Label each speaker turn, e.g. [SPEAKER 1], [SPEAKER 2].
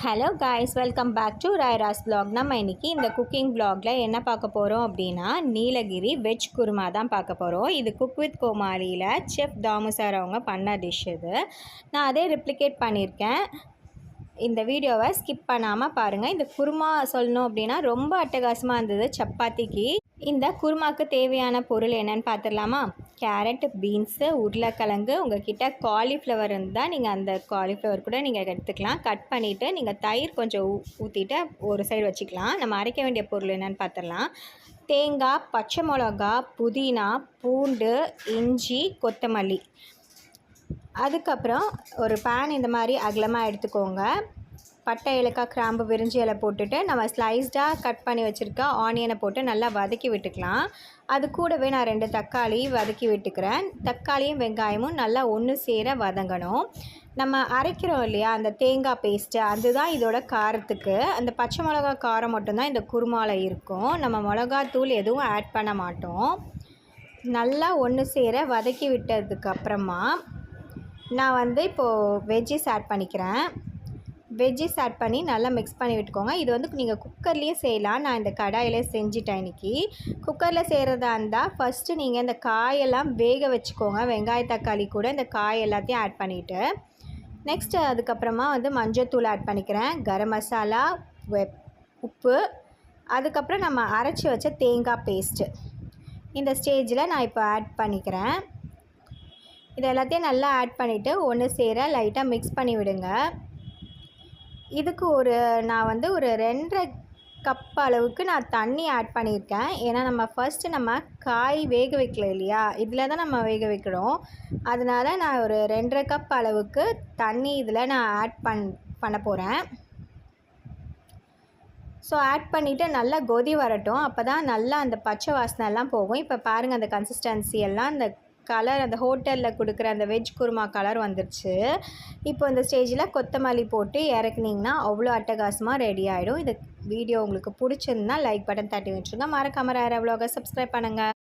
[SPEAKER 1] Hello guys, welcome back to ராய்ராஸ் vlog. நம்ம இன்றைக்கி இந்த குக்கிங் vlogல என்ன பார்க்க போகிறோம் அப்படின்னா, நீலகிரி வெஜ் குருமா தான் பார்க்க போகிறோம். இது குக் வித் கோமாளியில் செஃப் தாமு சார் அவங்க பண்ண டிஷ் இது. நான் அதே ரெப்ளிகேட் பண்ணியிருக்கேன். இந்த வீடியோவை ஸ்கிப் பண்ணாமல் பாருங்கள். இந்த குருமா சொல்லணும் அப்படின்னா ரொம்ப அட்டகாசமாக இருந்தது சப்பாத்திக்கு. இந்த குருமாவுக்கு தேவையான பொருள் என்னென்னு பார்த்துடலாமா? கேரட், பீன்ஸு, உருளைக்கிழங்கு, உங்கள்கிட்ட காலிஃப்ளவர் இருந்தால் நீங்கள் அந்த காலிஃப்ளவர் கூட நீங்கள் எடுத்துக்கலாம். கட் பண்ணிவிட்டு நீங்கள் தயிர் கொஞ்சம் ஊற்றிட்டு ஒரு சைடு வச்சுக்கலாம். நம்ம அரைக்க வேண்டிய பொருள் என்னென்னு பார்த்துடலாம். தேங்காய், பச்சை மிளகா, புதினா, பூண்டு, இஞ்சி, கொத்தமல்லி. அதுக்கப்புறம் ஒரு பேன் இந்த மாதிரி அகலமாக எடுத்துக்கோங்க. பட்டை, ஏலக்காய், கிராம்பு, விரிஞ்சி இலை போட்டுட்டு நம்ம ஸ்லைஸ்டாக கட் பண்ணி வச்சுருக்க ஆனியனை போட்டு நல்லா வதக்கி விட்டுக்கலாம். அது கூடவே நான் 2 தக்காளி வதக்கி விட்டுக்கிறேன். தக்காளியும் வெங்காயமும் நல்லா ஒன்று சேர வதங்கணும். நம்ம அரைக்கிறோம் இல்லையா அந்த தேங்காய் பேஸ்ட்டு, அதுதான் இதோட காரத்துக்கு. அந்த பச்சை மிளகா காரம் மட்டும்தான் இந்த குருமாவில் இருக்கும். நம்ம மிளகாத்தூள் எதுவும் ஆட் பண்ண மாட்டோம். நல்லா ஒன்று சேர வதக்கி விட்டதுக்கப்புறமா நான் இப்போது வெஜ்ஜிஸ் ஆட் பண்ணிக்கிறேன். வெஜ்ஜிஸ் ஆட் பண்ணி நல்லா மிக்ஸ் பண்ணி விட்டுக்கோங்க. இது நீங்கள் குக்கர்லேயும் செய்யலாம். நான் இந்த கடாயிலே செஞ்சுட்டேன் இன்றைக்கி. குக்கரில் செய்கிறதா இருந்தால் ஃபஸ்ட்டு நீங்கள் இந்த காயெல்லாம் வேக வச்சுக்கோங்க. வெங்காய தக்காளி கூட இந்த காய் எல்லாத்தையும் ஆட் பண்ணிவிட்டு நெக்ஸ்ட்டு அதுக்கப்புறமா மஞ்சள்தூள் ஆட் பண்ணிக்கிறேன், கரம் மசாலா, உப்பு, அதுக்கப்புறம் நம்ம அரைச்சி வச்ச தேங்காய் பேஸ்ட்டு இந்த ஸ்டேஜில் நான் இப்போ ஆட் பண்ணிக்கிறேன். இது எல்லாத்தையும் நல்லா ஆட் பண்ணிவிட்டு ஒன்று சேர லைட்டாக மிக்ஸ் பண்ணி விடுங்க. இதுக்கு நான் ஒரு 2.5 கப் அளவுக்கு நான் தண்ணி ஆட் பண்ணியிருக்கேன். ஏன்னா நம்ம ஃபஸ்ட்டு காய் வேக வைக்கல இல்லையா, இதில் தான் நம்ம வேக வைக்கிறோம். அதனால் நான் ஒரு 2.5 கப் அளவுக்கு தண்ணி இதில் நான் ஆட் பண்ண போகிறேன். ஸோ ஆட் பண்ணிவிட்டு நல்லா கொதி வரட்டும். அப்போ தான் நல்லா அந்த பச்சை வாசனை எல்லாம் போகும். இப்போ பாருங்கள், அந்த கன்சிஸ்டன்சி எல்லாம் அந்த கலர் அந்த ஹோட்டலில் கொடுக்குற அந்த வெஜ் குருமா கலர் வந்துருச்சு. இப்போ இந்த ஸ்டேஜில் கொத்தமல்லி போட்டு இறக்குனிங்கன்னா அவ்வளோ அட்டகாசமாக ரெடி ஆகிடும். இந்த வீடியோ உங்களுக்கு பிடிச்சிருந்தா லைக் பட்டன் தட்டி வச்சுருங்க. மறக்காம ராய்ரா vlog சப்ஸ்கிரைப் பண்ணுங்கள்.